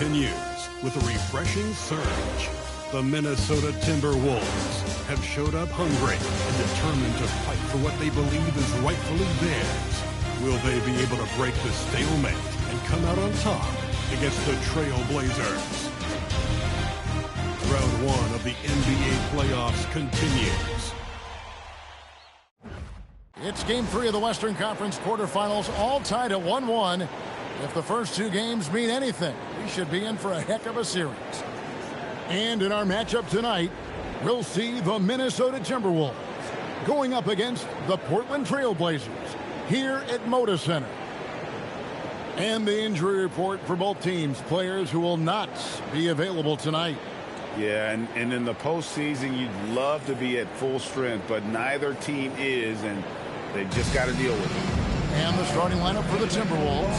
continues with a refreshing surge. The Minnesota Timberwolves have showed up hungry and determined to fight for what they believe is rightfully theirs. Will they be able to break the stalemate and come out on top against the Trailblazers? Round one of the NBA playoffs continues. It's Game 3 of the Western Conference quarterfinals, all tied at 1-1. If the first two games mean anything, we should be in for a heck of a series. And in our matchup tonight, we'll see the Minnesota Timberwolves going up against the Portland Trailblazers here at Moda Center. And the injury report for both teams, players who will not be available tonight. Yeah, and in the postseason, you'd love to be at full strength, but neither team is, and they just got to deal with it. And the starting lineup for the Timberwolves.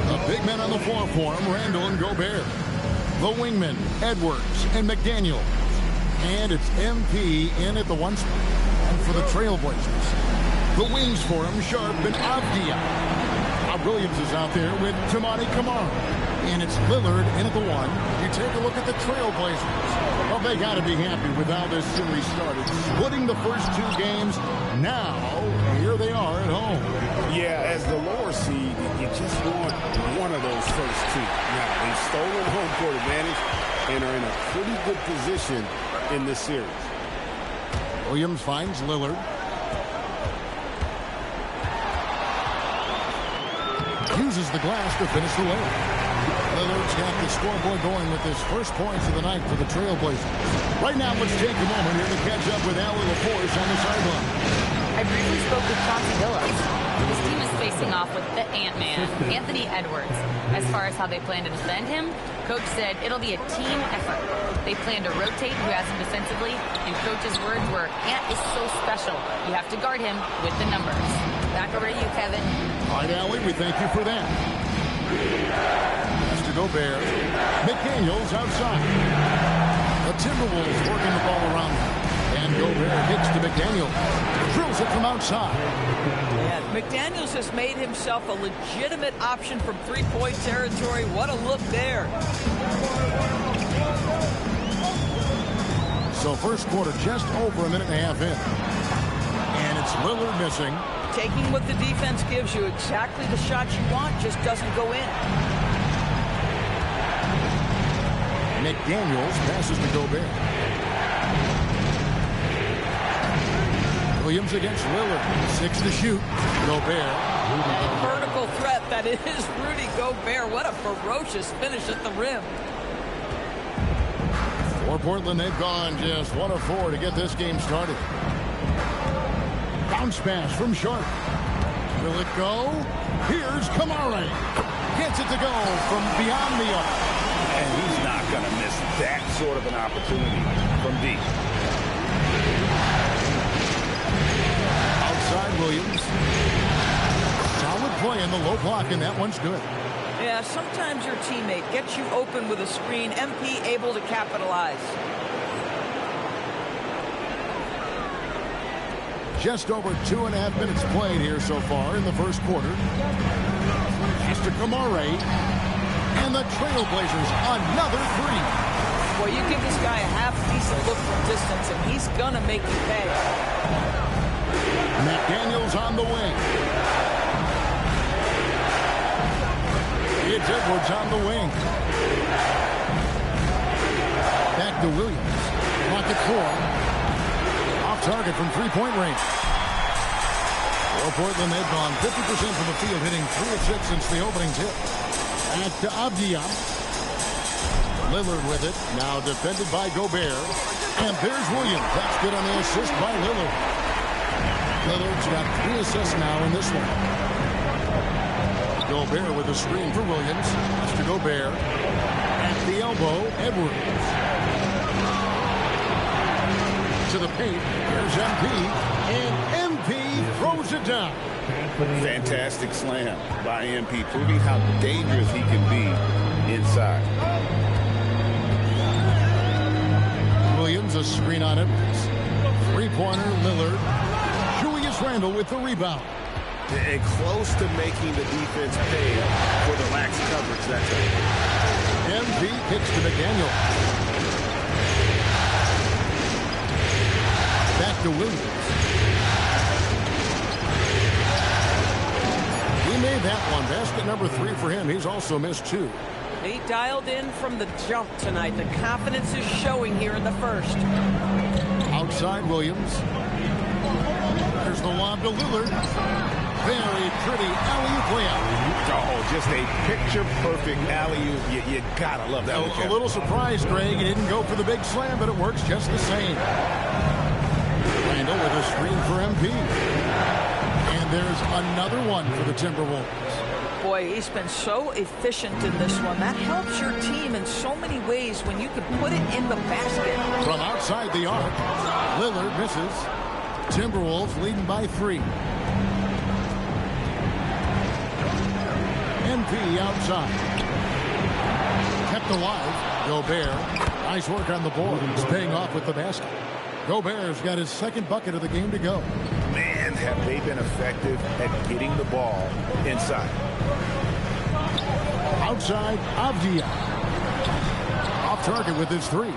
The big men on the floor for them, Randall and Gobert. The wingmen, Edwards and McDaniel. And it's MP in at the one spot. And for the Trailblazers, the wings for him, Sharp and Avdia. Williams is out there with Tamani Kamara. And it's Lillard in at the one. You take a look at the Trailblazers. Well, they got to be happy with how this series started. Splitting the first two games. Now, here they are at home. Yeah, as the lower seed, you just want one of those first two. Now, they've stolen home court advantage and are in a pretty good position in this series. Williams finds Lillard. Uses the glass to finish the layup. Lillard's got the scoreboard going with his first points of the night for the Trailblazers. Right now, let's take a moment here to catch up with Allie LaForce on the sideline. I briefly spoke with Chauncey Billups. His team is facing off with the Ant-Man, Anthony Edwards. As far as how they plan to defend him, Coach said it'll be a team effort. They plan to rotate who has him defensively, and Coach's words were, Ant is so special. You have to guard him with the numbers. Back over to you, Kevin. All right, Allie, we thank you for that. Mr. Gobert. McDaniels outside. The Timberwolves working the ball around him. And Gobert hits to McDaniels. Drills it from outside. Yeah, McDaniels has made himself a legitimate option from three-point territory. What a look there. So first quarter just over a minute and a half in. And it's Lillard missing. Taking what the defense gives you, exactly the shot you want, just doesn't go in. McDaniels passes to Gobert. Williams against Lillard. 6 to shoot. Gobert. And vertical threat, that is Rudy Gobert. What a ferocious finish at the rim. For Portland, they've gone just 1 of 4 to get this game started. Bounce pass from Sharp. Will it go? Here's Kamara. Gets it to go from beyond the arc. And he's not going to miss that sort of an opportunity from deep. Outside Williams. Solid play in the low block, and that one's good. Yeah, sometimes your teammate gets you open with a screen. MP able to capitalize. Just over 2.5 minutes played here so far in the first quarter. Mr. Kamara. And the Trailblazers, another three. Well, you give this guy a half-decent look from distance, and he's going to make you pay. McDaniels on the wing. It's Edwards on the wing. Back to Williams. Clock at 4. Off target from three-point range. For Portland, they've gone 50% from the field, hitting 3 of 6 since the opening tip. Back to Avdia. Lillard with it. Now defended by Gobert. And there's Williams. That's good on the assist by Lillard. Lillard's got 3 assists now in this one. Gobert with a screen for Williams. Mr. Gobert. At the elbow, Edwards. To the paint. Here's MP. And MP throws it down. Fantastic slam by MP, proving how dangerous he can be inside. Williams, a screen on Edwards. Three-pointer, Lillard. Julius Randle with the rebound. And close to making the defense pay for the lax coverage that time. MP kicks to McDaniel. Back to Williams. He made that one. Basket number 3 for him. He's also missed 2. He dialed in from the jump tonight. The confidence is showing here in the first. Outside Williams. There's the lob to Lillard. Very pretty alley-oop layup. Oh, just a picture-perfect alley-oop. You gotta love that one, A little surprised, Greg. He didn't go for the big slam, but it works just the same. Randall with a screen for MP. And there's another one for the Timberwolves. Boy, he's been so efficient in this one. That helps your team in so many ways when you can put it in the basket. From outside the arc, Lillard misses. Timberwolves leading by 3. MP outside. Kept alive. Gobert. Nice work on the board. He's paying off with the basket. Gobert's got his second bucket of the game to go. Man, have they been effective at getting the ball inside. Outside, Avdia. Off target with his 3.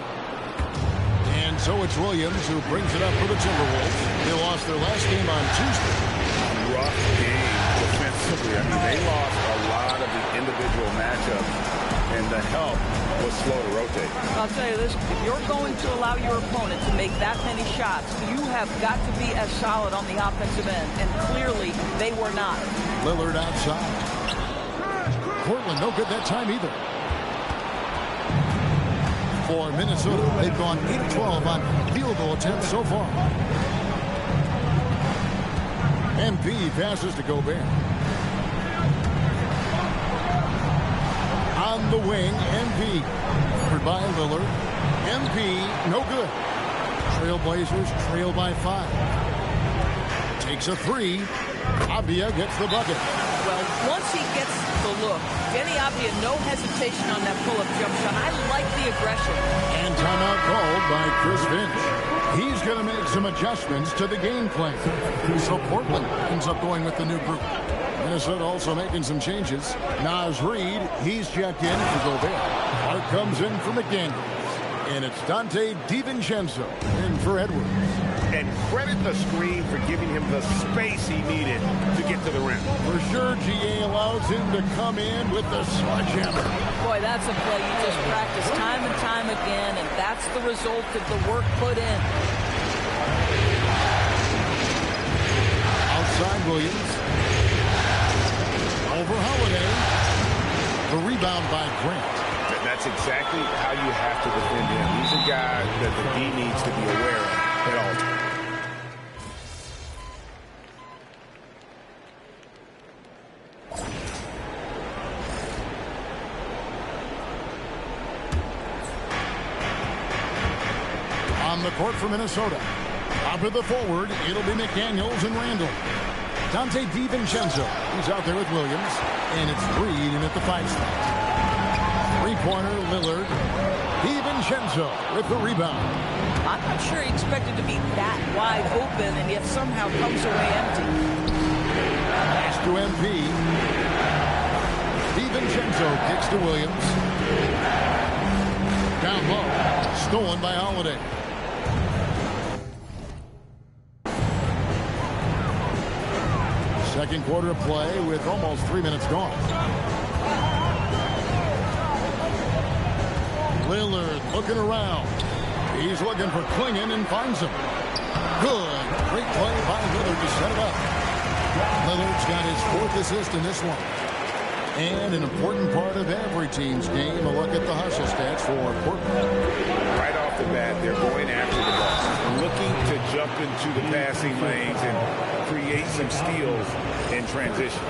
And so it's Williams who brings it up for the Timberwolves. They lost their last game on Tuesday. Rough game defensively. I mean, they lost a lot of the individual matchups, and the help was slow to rotate. I'll tell you this, if you're going to allow your opponent to make that many shots, you have got to be as solid on the offensive end, and clearly they were not. Lillard outside. Portland no good that time either. For Minnesota, they've gone 8-12 on field goal attempts so far. MP passes to Gobert. On the wing, MP. Covered by Lillard. MP, no good. Trailblazers trail by 5. Takes a 3. Avdia gets the bucket. Well, once he gets the look, Denny Avdia, no hesitation on that pull-up jump shot. I like the aggression. And timeout called by Chris Finch. He's going to make some adjustments to the game plan. So Portland ends up going with the new group. Minnesota also making some changes. Naz Reid, he's checked in for Gobert. Clark comes in for McDaniels. And it's Dante DiVincenzo in for Edwards. And credit the screen for giving him the space he needed to get to the rim. For sure, GA allows him to come in with the sledgehammer. Boy, that's a play you just practice time and time again, and that's the result of the work put in. Outside Williams. Over Holiday. The rebound by Grant. That's exactly how you have to defend him. He's a guy that the D needs to be aware of at all times. On the court for Minnesota. Up at the forward, it'll be McDaniels and Randall. Dante DiVincenzo, he's out there with Williams. And it's Reid in at the 5 spot. Three-pointer, Lillard. DiVincenzo with the rebound. I'm not sure he expected to be that wide open, and yet somehow comes away empty. Pass to MP. DiVincenzo kicks to Williams. Down low. Stolen by Holiday. Second quarter of play with almost 3 minutes gone. Lillard looking around. He's looking for Klingon and finds him. Good. Great play by Lillard to set it up. Lillard's got his 4th assist in this one. And an important part of every team's game, a look at the hustle stats for Portland. Right off the bat, they're going after the ball, looking to jump into the passing lanes and create some steals in transition.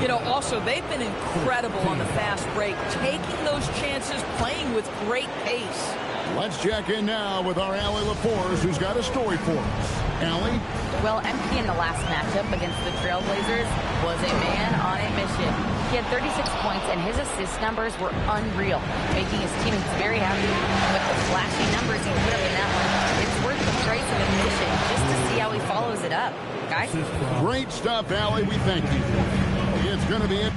You know, also, they've been incredible on the fast break, taking those chances, playing with great pace. Let's check in now with our Allie LaForce, who's got a story for us. Allie? Well, MP in the last matchup against the Trailblazers was a man on a mission. He had 36 points, and his assist numbers were unreal, making his teammates very happy. But the flashy numbers he put up in that one, it's worth the price of admission just to see how he follows it up. Guys? Great stuff, Allie. We thank you. It's going to be it.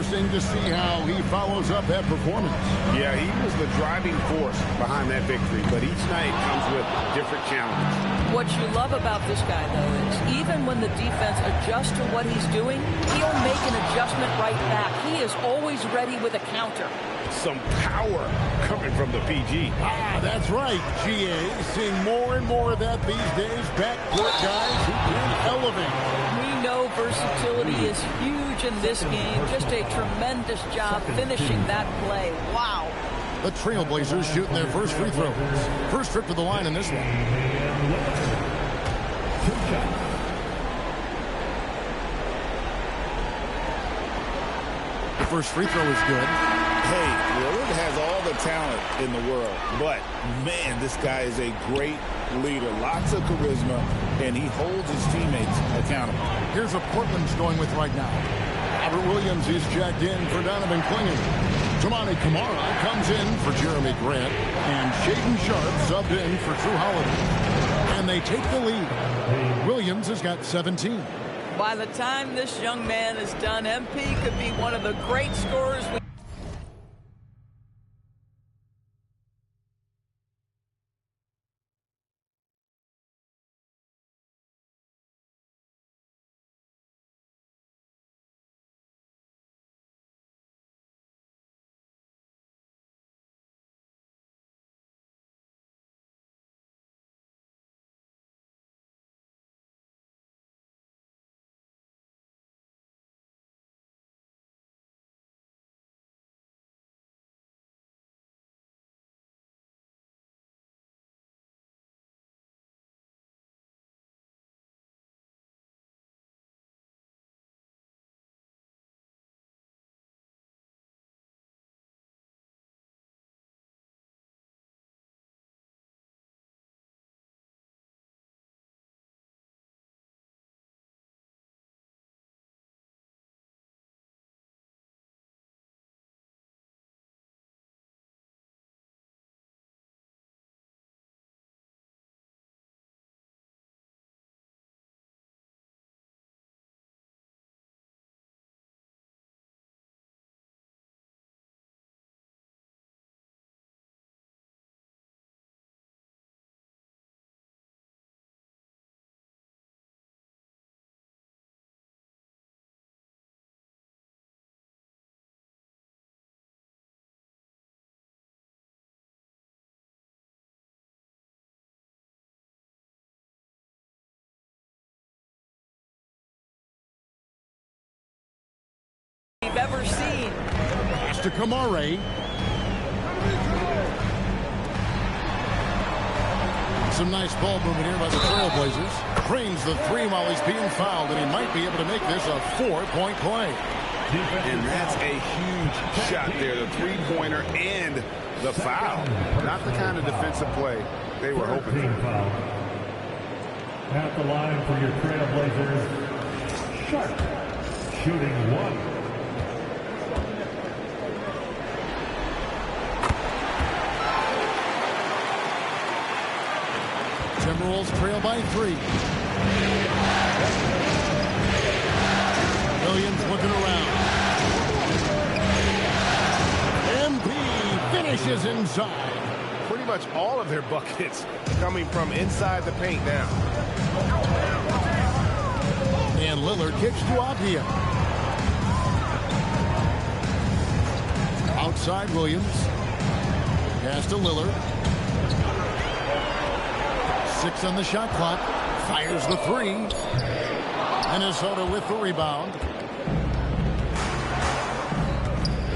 interesting to see how he follows up that performance. Yeah, he was the driving force behind that victory, but each night comes with different challenges. What you love about this guy, though, is even when the defense adjusts to what he's doing, he'll make an adjustment right back. He is always ready with a counter. Some power coming from the PG. That's right, GA. Seeing more and more of that these days. Backcourt guys who can elevate. We know versatility is huge in this game. Just a tremendous job finishing that play. Wow. The Trailblazers shooting their first free throws. First trip to the line in this one. The first free throw is good. Hey, Lillard has all the talent in the world, but, man, this guy is a great leader. Lots of charisma, and he holds his teammates accountable. Here's what Portland's going with right now. Robert Williams is checked in for Donovan Clingan. Toumani Camara comes in for Jeremy Grant, and Shaedon Sharpe subbed in for Drew Holiday. And they take the lead. Williams has got 17. By the time this young man is done, MP could be one of the great scorers we we've ever seen. Pass to Camara. Some nice ball movement here by the Trailblazers. Cranes the three while he's being fouled, and he might be able to make this a 4-point play. And that's a huge shot there, the three-pointer and the foul. Not the kind of defensive play they were hoping for. At the line for your Trailblazers, Sharpe, shooting one. Timberwolves trail by 3. Williams looking around. MP finishes inside. Pretty much all of their buckets coming from inside the paint now. And Lillard kicks to Avdia. Outside Williams. Pass to Lillard. 6 on the shot clock. Fires the 3. Minnesota with the rebound.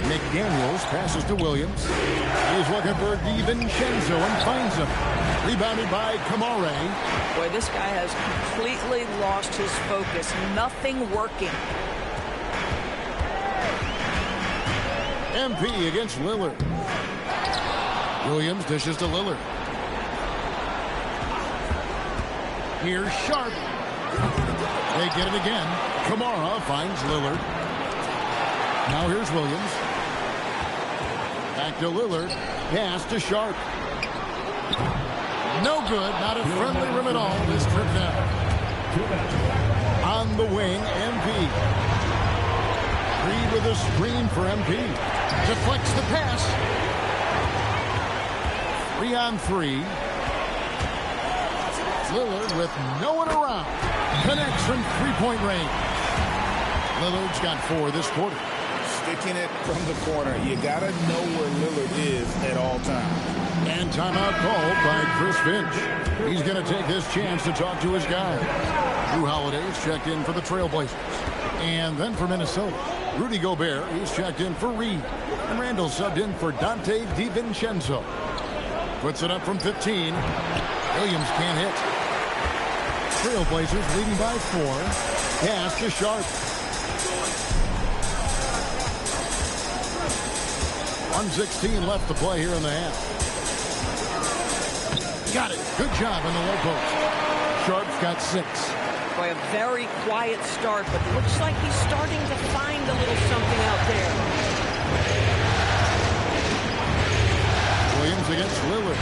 McDaniels passes to Williams. He's looking for DiVincenzo and finds him. Rebounded by Camara. Boy, this guy has completely lost his focus. Nothing working. MP against Lillard. Williams dishes to Lillard. Here's Sharpe. They get it again. Camara finds Lillard. Now here's Williams. Back to Lillard. Pass to Sharpe. No good. Not a friendly rim at all this trip now. On the wing, MP. Reed with the screen for MP. Deflects the pass. 3-on-3. Lillard with no one around. Connects from three-point range. Lillard's got 4 this quarter. Sticking it from the corner. You got to know where Lillard is at all times. And timeout called by Chris Finch. He's going to take this chance to talk to his guys. Drew Holiday's checked in for the Trailblazers. And then for Minnesota, Rudy Gobert, he's checked in for Reed. And Randall subbed in for Dante DiVincenzo. Puts it up from 15. Williams can't hit. Trailblazers leading by 4. Pass to Sharp. 1:16 left to play here in the half. Got it. Good job in the low post. Sharp's got 6. Boy, a very quiet start, but looks like he's starting to find a little something out there. Williams against Lillard.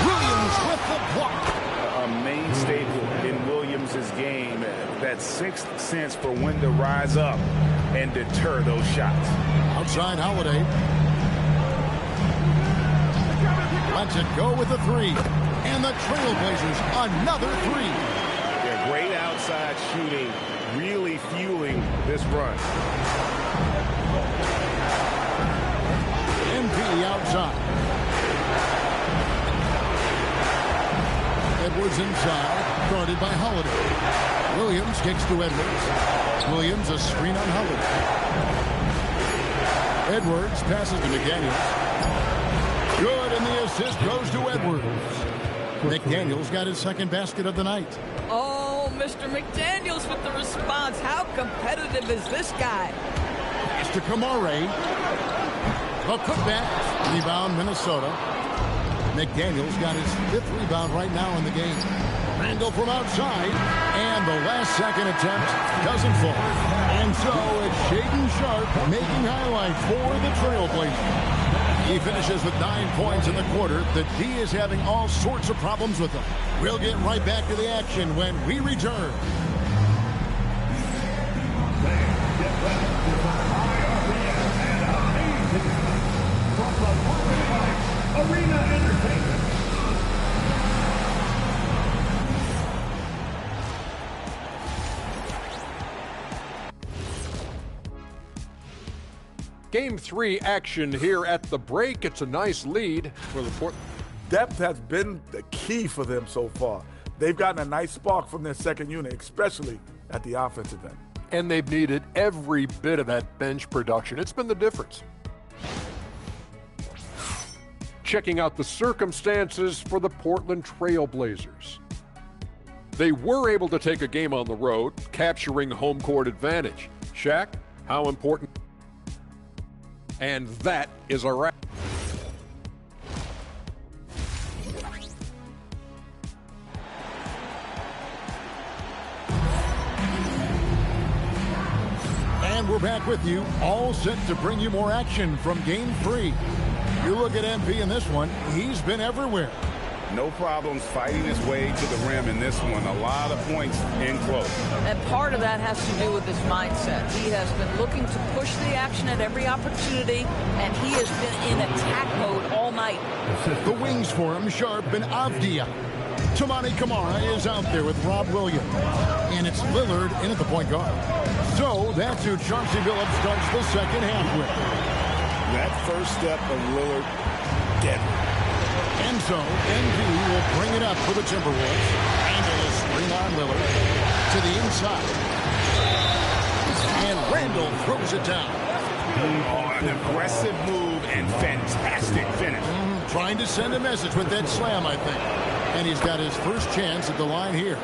Williams with the block. A main staple in Williams' game, that sixth sense for when to rise up and deter those shots. Outside Holiday. Lets it go with a 3. And the Trailblazers another 3. Yeah, great outside shooting, really fueling this run. MP outside. Edwards inside, guarded by Holiday. Williams kicks to Edwards. Williams a screen on Holiday. Edwards passes to McDaniels. Good, and the assist goes to Edwards. McDaniels got his second basket of the night. Oh, Mr. McDaniels with the response. How competitive is this guy? Pass to Kamare. A putback. Rebound, Minnesota. McDaniels got his 5th rebound right now in the game. Randall from outside, and the last second attempt doesn't fall. And so it's Shaedon Sharpe making highlights for the Trailblazers. He finishes with 9 points in the quarter. The D is having all sorts of problems with him. We'll get right back to the action when we return. Arena Entertainment. Game 3 action here at the break. It's a nice lead for the Port. Depth has been the key for them so far. They've gotten a nice spark from their second unit, especially at the offensive end. And they've needed every bit of that bench production. It's been the difference. Checking out the circumstances for the Portland Trailblazers. They were able to take a game on the road, capturing home court advantage. Shaq, how important? And that is a wrap. And we're back with you, all set to bring you more action from Game 3. You look at MP in this one, he's been everywhere. No problems fighting his way to the rim in this one. A lot of points in close. And part of that has to do with his mindset. He has been looking to push the action at every opportunity, and he has been in attack mode all night. The wings for him, Sharp and Avdia. Toumani Camara is out there with Rob Williams. And it's Lillard in at the point guard. So that's who Chauncey Billups starts the second half with. That first step of Lillard, deadly. And so, NB will bring it up for the Timberwolves. Randall is screen on Lillard to the inside. And Randall throws it down. Oh, an aggressive move and fantastic finish. Trying to send a message with that slam, I think. And he's got his first chance at the line here.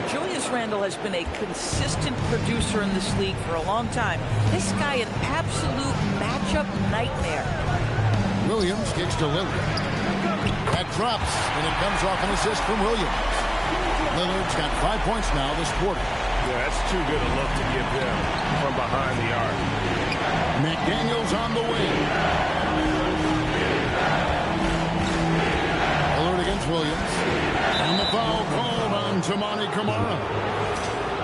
Julius Randle has been a consistent producer in this league for a long time. This guy, an absolute matchup nightmare. Williams kicks to Lillard. That drops, and it comes off an assist from Williams. Lillard's got 5 points now this quarter. Yeah, that's too good a look to give them from behind the arc. McDaniels on the wing. Lillard against Williams. And the foul called on Toumani Camara.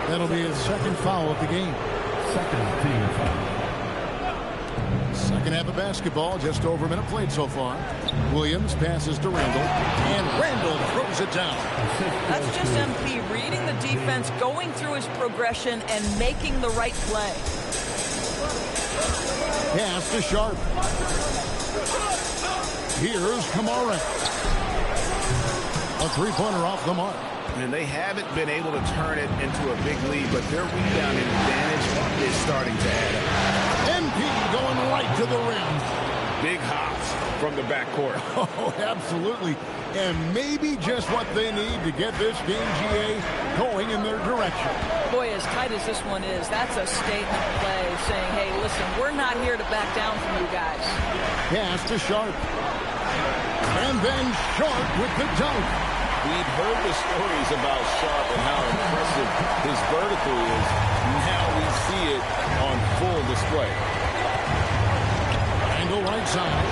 That'll be his second foul of the game. Second team foul. second half of basketball. Just over a minute played so far. Williams passes to Randall, and Randall throws it down. That's just MP reading the defense, going through his progression, and making the right play. Pass to Sharp. Here's Kamara. A three-pointer off the mark. And they haven't been able to turn it into a big lead, but their rebounding advantage is starting to add up. MP going right to the rim. Big hops from the backcourt. Oh, absolutely. And maybe just what they need to get this game, GA, going in their direction. Boy, as tight as this one is, that's a statement play saying, hey, listen, we're not here to back down from you guys. Pass to Sharp. And then Sharp with the dunk. We've heard the stories about Sharp and how impressive his vertical is. Now we see it on full display. Angle right side.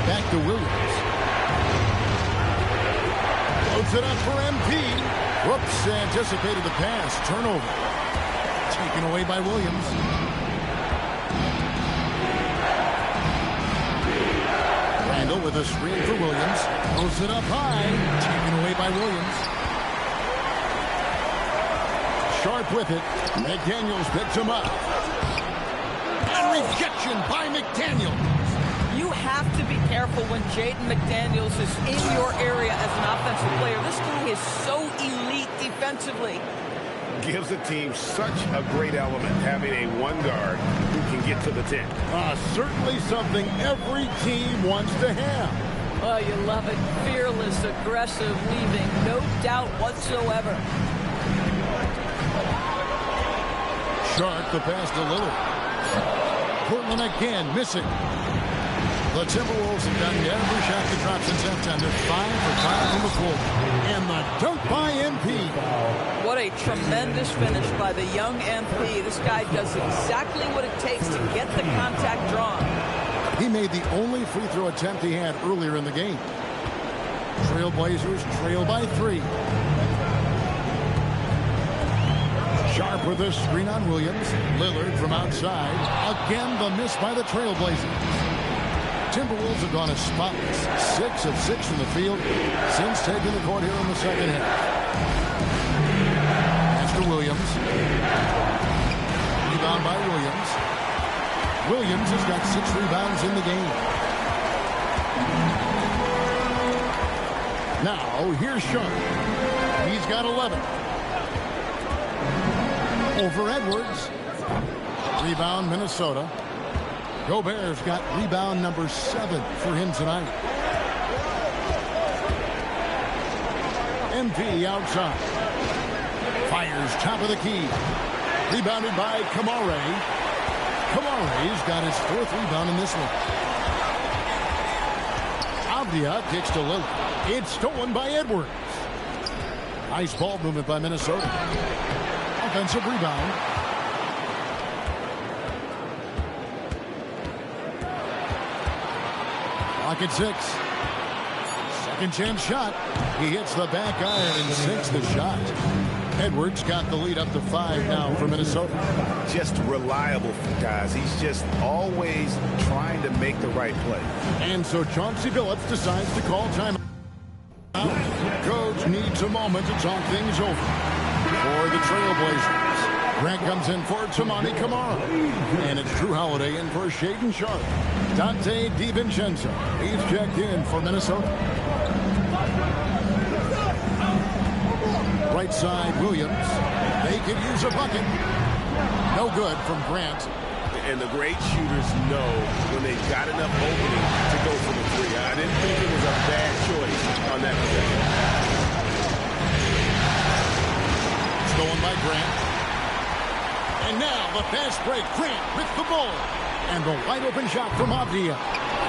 Back to Williams. Loads it up for MP. Whoops, anticipated the pass. Turnover. Taken away by Williams. Randall with a screen for Williams. Throws it up high. Taken away by Williams. Sharp with it. McDaniels picks him up. And rejection by McDaniels. You have to be careful when Jaden McDaniels is in your area as an offensive player. This guy is so elite defensively. Gives the team such a great element having a one guard who can get to the 10. Certainly something every team wants to have. Oh, you love it. Fearless, aggressive, leaving. No doubt whatsoever. Sharp the pass to Lillard. Portland again missing. The Timberwolves have gotten every shot they dropped since halftime. They're 5 for 5 from the floor. And the dunk by MP. What a tremendous finish by the young MP. This guy does exactly what it takes to get the contact drawn. He made the only free throw attempt he had earlier in the game. Trailblazers trail by 3. Sharp with a screen on Williams. Lillard from outside. Again, the miss by the Trailblazers. Timberwolves have gone as spotless. 6 of 6 from the field since taking the court here in the second half. Pass to Williams. Rebound by Williams. Williams has got 6 rebounds in the game. Now, here's Sharp. He's got 11. Over Edwards. Rebound, Minnesota. Gobert's got rebound number 7 for him tonight. MP outside. Fires top of the key. Rebounded by Kamara. Kamara's got his 4th rebound in this one. Avdia kicks to Lillard. It's stolen by Edwards. Nice ball movement by Minnesota. Offensive rebound. Clock at 6. Second chance shot. He hits the back iron and sinks the shot. Edwards got the lead up to 5 now for Minnesota. Just reliable, guys. He's just always trying to make the right play. And so Chauncey Billups decides to call timeout. Coach needs a moment to talk things over for the Trailblazers. Grant comes in for Tamani Kamara. And it's Drew Holiday in for Shaden Sharp. Dante DiVincenzo. He's checked in for Minnesota. Right side, Williams. They could use a bucket. No good from Grant. And the great shooters know when they've got enough opening to go for the 3. I didn't think it was a bad choice on that possession. Stolen by Grant. And now the fast break. Grant with the ball. And the wide open shot from Avdia.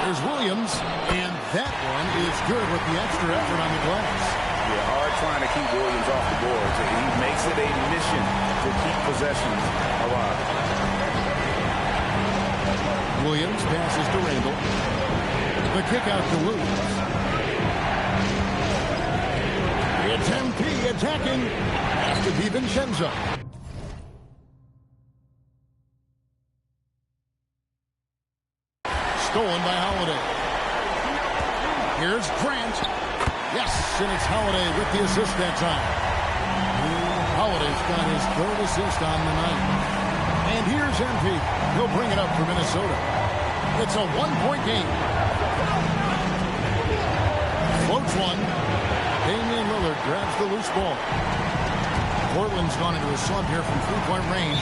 There's Williams. And that one is good with the extra effort on the glass. Yeah, hard trying to keep Williams off the board. He makes it a mission to keep possessions alive. Williams passes to Randall. The kick out to Williams. It's MP attacking. Pass to DiVincenzo. stolen by Holiday. Here's Grant. Yes, and it's Holiday with the assist that time. Holiday's got his third assist on the night. And here's MP. He'll bring it up for Minnesota. It's a one-point game. Floats one. Damian Lillard grabs the loose ball. Portland's gone into a slump here from three-point range,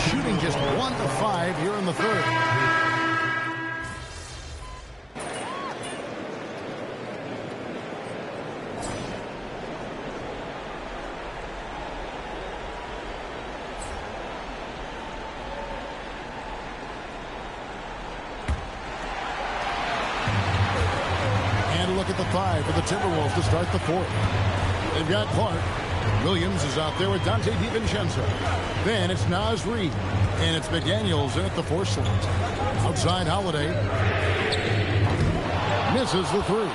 shooting just 1 of 5 here in the third. And a look at the 5 for the Timberwolves to start the fourth. They've got Clark. Williams is out there with Dante DiVincenzo. Then it's Naz Reid. And it's McDaniels in at the 4 slot. Outside Holiday. Misses the 3.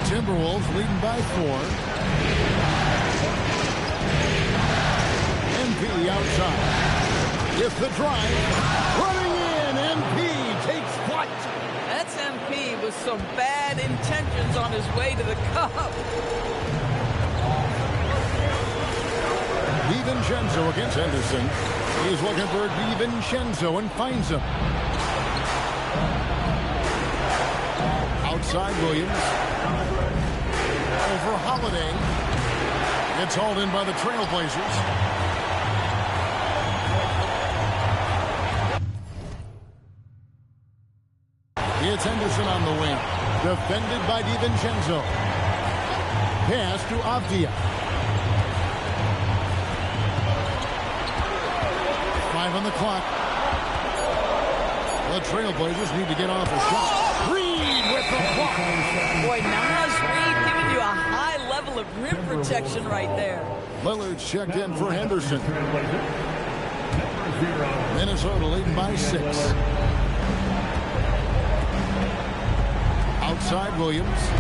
Timberwolves leading by 4. MP outside. With the drive. Running in. MP takes flight. That's MP with some bad intentions on his way to the cup. DiVincenzo against Henderson. He's looking for DiVincenzo and finds him. Outside Williams. Over Holiday. It's hauled in by the Trailblazers. It's Henderson on the wing. Defended by DiVincenzo. Pass to Avdia. 5 on the clock. The Trailblazers need to get off a shot. Reid with the block. Boy, Naz Reid giving you a high level of rim protection right there. Lillard's checked in for Henderson. Minnesota leading by 6. Outside Williams.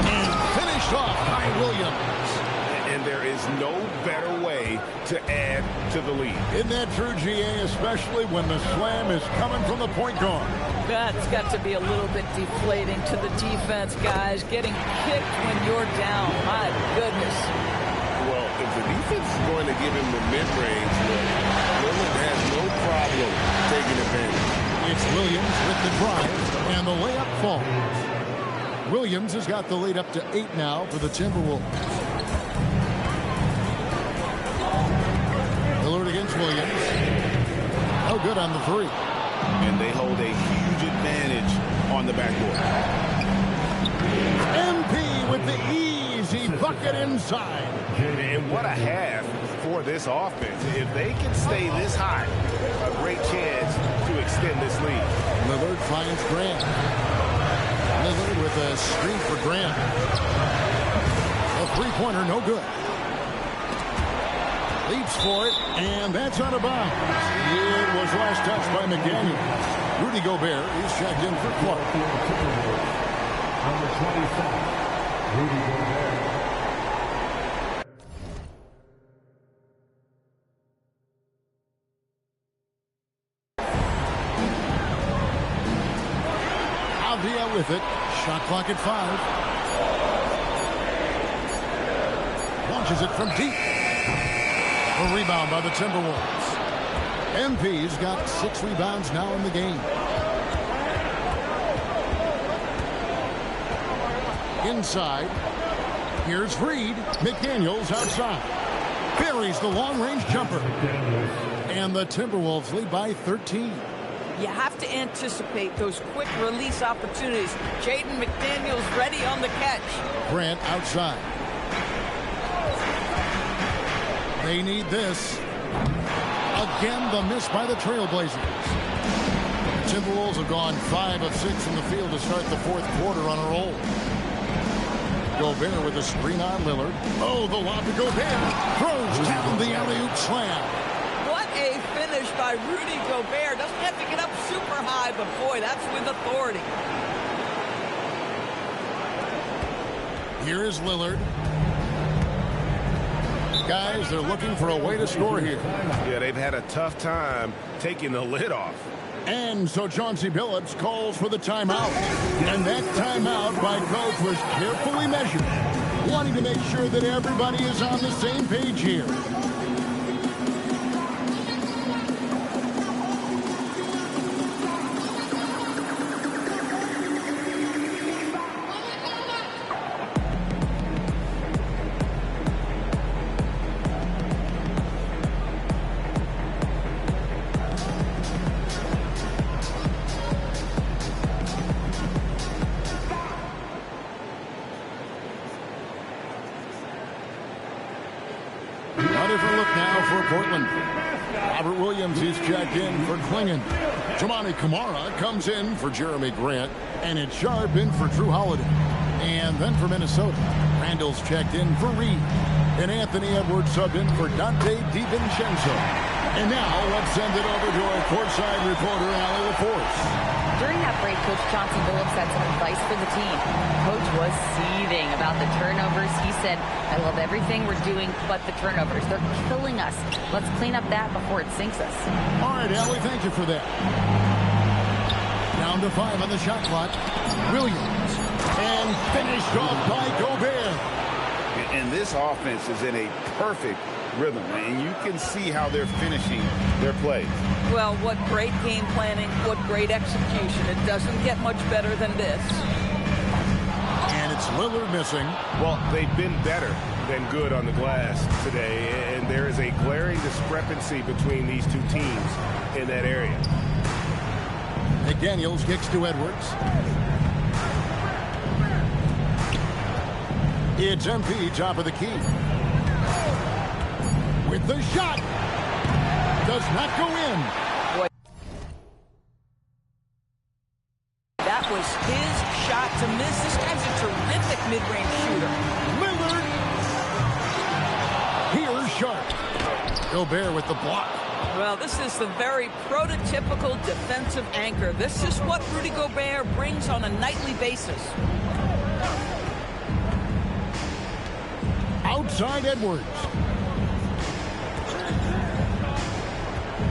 And finished off by Williams. And there is no better way to add to the lead. Isn't that true, GA, especially when the slam is coming from the point guard? That's got to be a little bit deflating to the defense, guys. Getting kicked when you're down. My goodness. Well, if the defense is going to give him the mid-range, Lillard has no problem taking advantage. It's Williams with the drive, and the layup falls. Williams has got the lead up to 8 now for the Timberwolves. Lillard against Williams. No good on the 3. And they hold a huge advantage on the backcourt. MP with the easy bucket inside. And what a half for this offense. If they can stay this high, a great chance to extend this lead. Lillard finds Grant. Lillard with a screen for Grant. A three-pointer, no good. Leaps for it, and that's out of bounds. It was last touched by McDaniel. Rudy Gobert is checked in for Clark. Number 25, Rudy Gobert. Avdia with it. Shot clock at 5. Launches it from deep. A rebound by the Timberwolves. MP's got 6 rebounds now in the game. Inside. Here's Reid. McDaniels outside. Buries the long-range jumper. And the Timberwolves lead by 13. You have to anticipate those quick release opportunities. Jaden McDaniels ready on the catch. Grant outside. They need this. Again, the miss by the Trailblazers. Timberwolves have gone 5 of 6 from the field to start the fourth quarter on a roll. Gobert with a screen on Lillard. Oh, the lob to Gobert. Throws down the alley-oop slam. What a finish by Rudy Gobert. Doesn't have to get up super high, but boy, that's with authority. Here is Lillard. Guys, they're looking for a way to score here. Yeah, they've had a tough time taking the lid off. And so Chauncey Billups calls for the timeout. And that timeout by Coach was carefully measured, wanting to make sure that everybody is on the same page here. He's checked in for Klingon. Jamani Kamara comes in for Jeremy Grant. And it's Sharp in for Drew Holiday. And then for Minnesota, Randall's checked in for Reed. And Anthony Edwards subbed in for Dante DiVincenzo. And now let's send it over to our courtside reporter, Allie LaForce. During that break, Coach Chauncey Billups had some advice for the team. Coach was seething about the turnovers. He said, I love everything we're doing but the turnovers. They're killing us. Let's clean up that before it sinks us. All right, Allie, thank you for that. Down to 5 on the shot clock. Williams. And finished off by Gobert. And this offense is in a perfect rhythm, and you can see how they're finishing their plays. Well, what great game planning, what great execution. It doesn't get much better than this. And it's Lillard missing. Well, they've been better than good on the glass today, and there is a glaring discrepancy between these two teams in that area. McDaniels kicks to Edwards. It's MP, top of the key. With the shot. Does not go in. Boy. That was his shot to miss. This guy's a terrific mid-range shooter. Lillard. Here's Sharp. Gobert with the block. Well, this is the very prototypical defensive anchor. This is what Rudy Gobert brings on a nightly basis. Outside Edwards.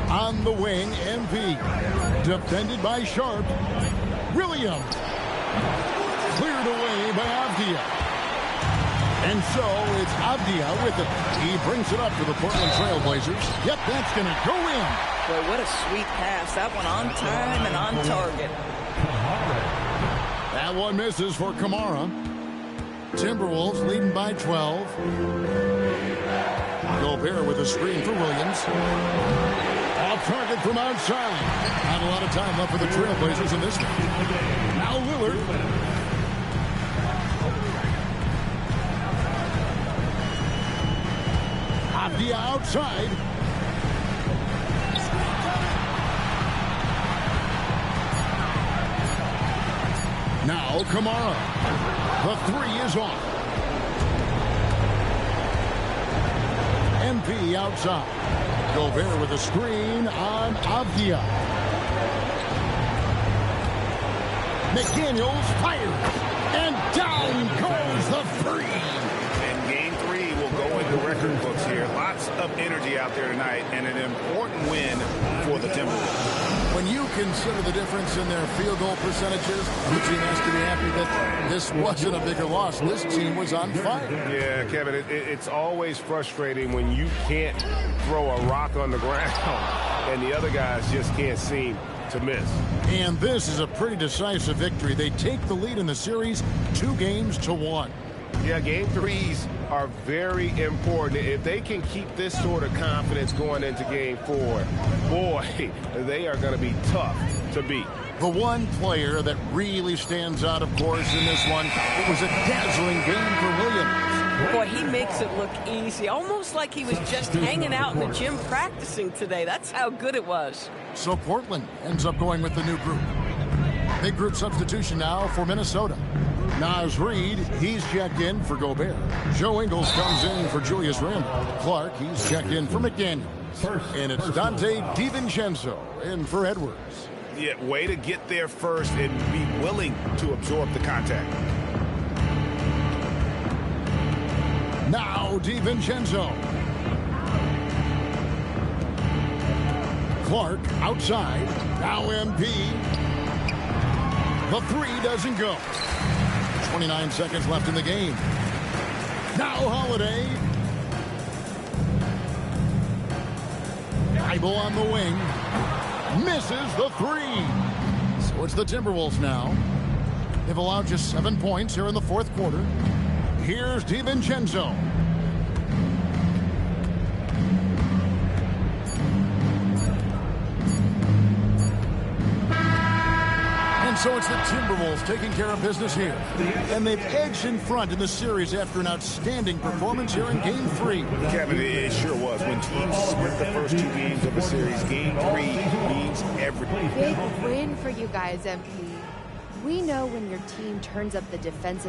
On the wing, MP. Defended by Sharp. Williams. Cleared away by Avdia. And so it's Avdia with it. He brings it up for the Portland Trailblazers. Yep, that's going to go in. Boy, what a sweet pass. That one on time and on target. That one misses for Kamara. Timberwolves leading by 12. Gobert with a screen for Williams. Off target from outside. Not a lot of time left for the Trailblazers in this one. Now Lillard. Avdia outside. Now Kamara. The three is on. MP outside. Gobert with a screen on Avdia. McDaniels fires. And down goes the three. And game 3 will go in the record books here. Lots of energy out there tonight, and an important win for the Timberwolves. When you consider the difference in their field goal percentages, the team has to be happy that this wasn't a bigger loss. This team was on fire. Yeah, Kevin, it's always frustrating when you can't throw a rock on the ground and the other guys just can't seem to miss. And this is a pretty decisive victory. They take the lead in the series 2-1. Yeah, game 3s are very important. If they can keep this sort of confidence going into game 4, boy, they are going to be tough to beat. The one player that really stands out, of course, in this one, it was a dazzling game for Williams. Boy, he makes it look easy, almost like he was just hanging out in the gym practicing today. That's how good it was. So Portland ends up going with the new group. Big group substitution now for Minnesota. Naz Reid, he's checked in for Gobert. Joe Ingles comes in for Julius Randle. Clark, he's checked in for McDaniels. And it's Dante DiVincenzo in for Edwards. Yeah, way to get there first and be willing to absorb the contact. Now DiVincenzo. Clark outside. Now MP. The three doesn't go. 29 seconds left in the game. Now Holiday. Bible on the wing. Misses the three. So it's the Timberwolves now. They've allowed just 7 points here in the fourth quarter. Here's DiVincenzo. And so it's the Timberwolves taking care of business here. And they've edged in front in the series after an outstanding performance here in Game 3. Kevin, it sure was. When teams split the first 2 games of a series, Game 3 means everything. Big win for you guys, MP. We know when your team turns up the defensive